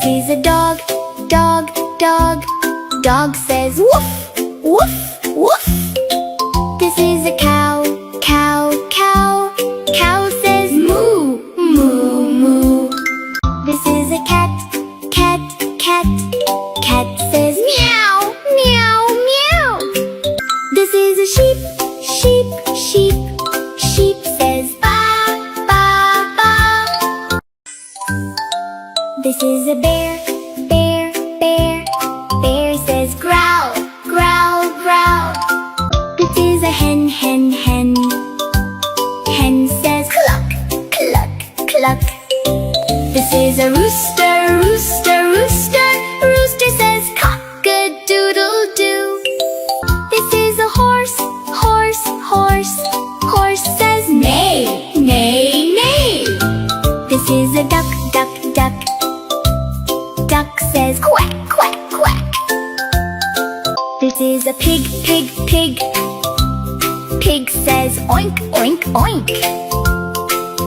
This is a dog, dog, dog. Dog says woof, woof, woof. This is a cow, cow, cow. Cow says moo, moo, moo. This is a cat, cat, cat. Cat says meow, meow, meow. This is a sheep, sheep, sheep. Sheep says ba, ba, ba. This is a bear, bear, bear. Bear says growl, growl, growl. This is a hen, hen, hen. Hen says cluck, cluck, cluck. This is a rooster, rooster, rooster. Rooster says cock-a-doodle-doo. This is a horse, horse, horse. Horse says neigh, neigh, neigh. This is a duck, duck, duck. Duck says quack, quack, quack. This is a pig, pig, pig. Pig says oink, oink, oink.